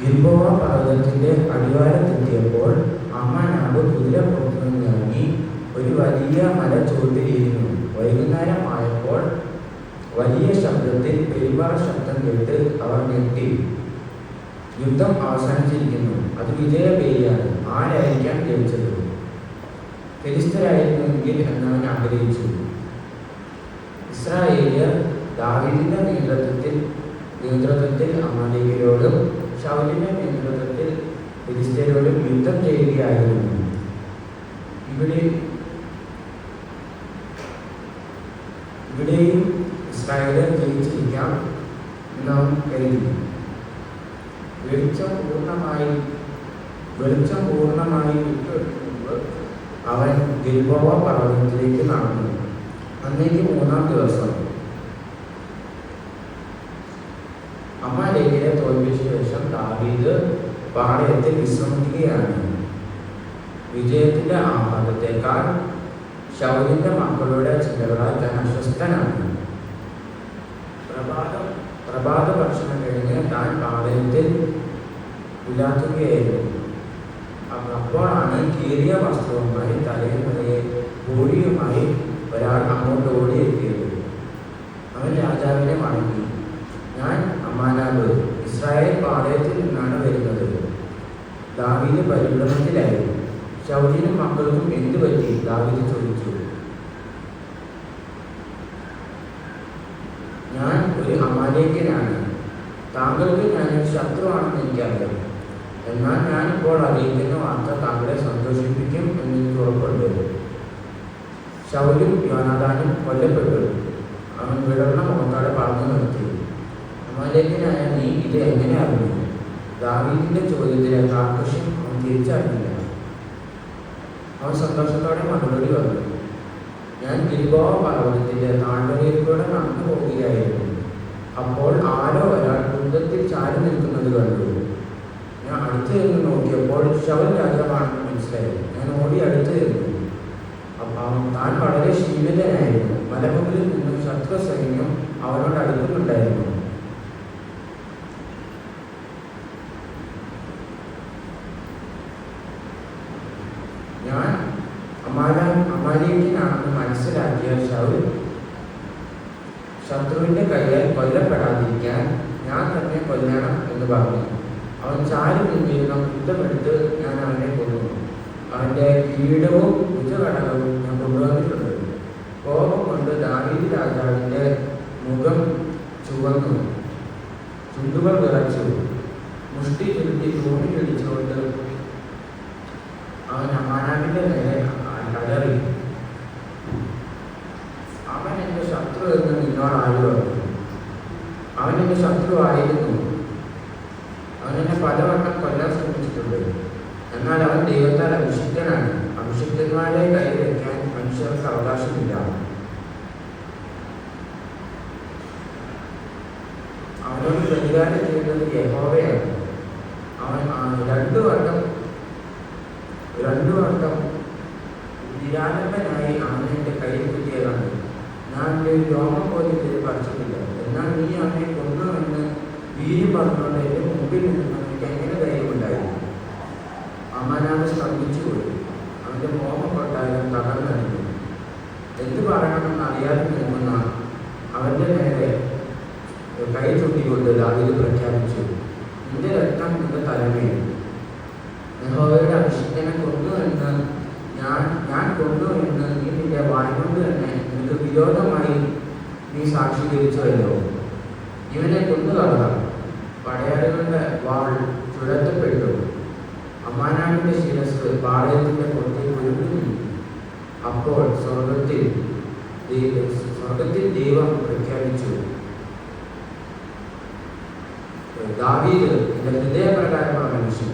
ഗിൽബോവ പർവ്വതത്തിന്റെ അടിവാരത്തെത്തിയപ്പോൾ അമ്മാനാബ് കുതിരപ്പുറത്തു നിന്നിറങ്ങി ഒരു വലിയ മലച്ചുവട്ടിലിരുന്നു. വൈകുന്നേരമായപ്പോൾ വലിയ ശബ്ദത്തിൽ പെരുമ്പാറ ശബ്ദം കേട്ട് അവർ ഞെട്ടി. യുദ്ധം അവസാനിച്ചിരിക്കുന്നു, അത് വിജയപേരിയാണ്. ആരായിരിക്കാം ജയിച്ചത്? ഫിലിസ്തരായിരുന്നുവെങ്കിൽ എന്നവൻ ആഗ്രഹിച്ചു. ഇസ്രായേലിയർ ദാവീദിന്റെ നേതൃത്വത്തിൽ അമാലേക്യരോടും ശൗലിന്റെ നേതൃത്വത്തിൽ ഫിലിസ്ത്യരോടും യുദ്ധം ചെയ്യുകയായിരുന്നു. ഇവിടെയും ഇസ്രായേലിൽ ജയിച്ചിരിക്കാം എന്നവൻ കരുതി. വെളിച്ചം പൂർണ്ണമായി വിട്ടുകൊടുക്കുമ്പോൾ അവൻ ഗിൽബോവ പർവ്വതത്തിലേക്ക് നടന്നു. അന്നേക്ക് 3-ാം ദിവസം. അമാലേക്യരെ തോൽപ്പിച്ച ശേഷം ദാവീദ് പാളയത്തിൽ വിശ്രമിക്കുകയാണ്. വിജയത്തിന്റെ ആഹ്ലാദത്തെക്കാൾ ശൗലിന്റെ മക്കളുടെ ചിന്തകളാൽ താൻ അസ്വസ്ഥനാണ്. പ്രഭാത ഭക്ഷണം കഴിഞ്ഞ് താൻ പാളയത്തിൽ ഉലാത്തുകയായിരുന്നു. അപ്പോഴാണ് കീറിയ വസ്ത്രവുമായി തലയിൽ നിറയെ കോഴിയുമായി ഒരാൾ അങ്ങോട്ട് ഓടിയെത്തിയത്. അവൻ രാജാവിനെ വണങ്ങി. ഞാൻ അമ്മാനാബ്, ഇസ്രായേൽ പാളയത്തിൽ നിന്നാണ് വരുന്നത്. ദാവീദ് പരിഭ്രമത്തിലായിരുന്നു. ശൗലിനും മക്കൾക്കും എന്തു പറ്റി? ദാവീദ് ചോദിച്ചു. ഞാൻ ഒരു അമാലേക്യനാണ്. താങ്കൾക്ക് ഞാനൊരു ശത്രുവാണെന്ന് എനിക്കറിയാം. എന്നാൽ ഞാനിപ്പോൾ അറിയിക്കുന്ന വാർത്ത താങ്കളെ സന്തോഷിപ്പിക്കും എന്നെനിക്ക് ഉറപ്പുണ്ട്. ശൗലും യോനാഥാനും കൊല്ലപ്പെട്ടു. അവൻ വിടർന്ന മുഖത്തോടെ പറഞ്ഞു നിർത്തി. അമാലേക്യനായ നീ ഇത് എങ്ങനെ അറിഞ്ഞു? ദാവീദിന്റെ ചോദ്യത്തിലെ കാർക്കശ്യം അവൻ തിരിച്ചറിഞ്ഞില്ല. അവൻ സന്തോഷത്തോടെ മറുപടി പറഞ്ഞു. ഞാൻ ഗിൽബോവ പർവ്വതത്തിന്റെ താഴ്വരയിലൂടെ നടന്നു പോവുകയായിരുന്നു. അപ്പോൾ ആരോ ഒരാൾ കുന്തത്തിൽ ചാരി നിൽക്കുന്നത് കണ്ടു. ഞാൻ അടുത്ത് നിന്ന് നോക്കിയപ്പോൾ ശൗൽ രാജാവാണെന്ന് മനസ്സിലായി. ഞാൻ ഓടി അടുത്ത് നിന്നു. അപ്പം താൻ വളരെ ക്ഷീണിതനായിരുന്നു. മലമുകളിൽ നിന്നും ശത്രു സൈന്യം അവനോട് അടുക്കുന്നുണ്ടായിരുന്നു. ഞാൻ അമാലേക്യനാണെന്ന് മനസ്സിലാക്കിയ ശൗൽ ശത്രുവിന്റെ കയ്യാൽ കൊല്ലപ്പെടാതിരിക്കാൻ ഞാൻ തന്നെ കൊല്ലണം എന്ന് പറഞ്ഞു. അവൻ ചാരി നിന്നിരുന്ന കുന്തമെടുത്ത് ഞാൻ അവനെ കൊന്നു. അവന്റെ കിരീടവും ഭുജഘടകവും ഞാൻ കൊണ്ടുവന്നിട്ടുണ്ട്. കോപം കൊണ്ട് ദാവീദ് രാജാവിന്റെ മുഖം ചുവന്നു, ചുണ്ടുകൾ വിറച്ചു. മുഷ്ടി ചുരുട്ടി തൂണിലിടിച്ചുകൊണ്ട് അവൻ അമാനാബിന്റെ നേരെ അലറി. അവൻ എന്റെ ശത്രു എന്ന് നിന്നോട് ആര് പറഞ്ഞു? അവൻ എന്റെ ശത്രു ആയിരുന്നു. അവൻ എന്നെ പലവട്ടം കൊല്ലാൻ ശ്രമിച്ചിട്ടുണ്ട്. എന്നാൽ അവൻ ദൈവത്താൽ അഭിഷിക്തനാണ്. അഭിഷിക്തന്മാരെ കൈവയ്ക്കാൻ മനുഷ്യർക്ക് അവകാശമില്ല. അവനോട് പ്രതികാരം ചെയ്യുന്നത് യഹോവയാണ്. അവൻ രണ്ടു വട്ടം നിരാലംബനായി അവനെ എൻ്റെ കയ്യിൽ കിട്ടിയതാണ്. ഞാൻ എൻ്റെ രോമം പോലും ഇത് പറിച്ചിട്ടില്ല. എന്നാൽ നീ അവനെ കൊണ്ടുവന്ന് വീര്യം പറഞ്ഞുകൊണ്ട് എൻ്റെ മുമ്പിൽ നിന്ന് എനിക്ക് എങ്ങനെ ധൈര്യമുണ്ടായിരുന്നു? അമ്മാനാബ് സ്തംഭിച്ചുപോയി. അവൻ്റെ മോഹക്കൊട്ടാരം തകർന്നടിഞ്ഞു. എന്ത് പറയണമെന്ന് അറിയാതെ നിൽക്കുന്ന അവൻ്റെ നേരെ കൈ ചൂണ്ടിക്കൊണ്ട് ദാവീദ് പ്രഖ്യാപിച്ചു. നിന്റെ രക്തം നിന്റെ തലമേൽ. യഹോവയുടെ അഭിഷിക്തനെ കൊണ്ടുവന്ന് ഞാൻ കൊണ്ടുവന്ന് നീ നിന്റെ വായ് കൊണ്ട് തന്നെ നിനക്ക് വിരോധമായി നീ സാക്ഷീകരിച്ചുവല്ലോ. ഇവനെ കൊന്നുകളക. പടയാളികളുടെ വാൾ ചുഴത്തപ്പെട്ടു. അമ്മാനാബിന്റെ ശിരസ് പാളയത്തിന്റെ പുറത്തെ കുരുങ്ങി. അപ്പോൾ സ്വർഗത്തിൽ ദൈവം പ്രഖ്യാപിച്ചു, ദാവീദ് എന്റെ ഹൃദയപ്രകാരമുള്ള മനുഷ്യൻ.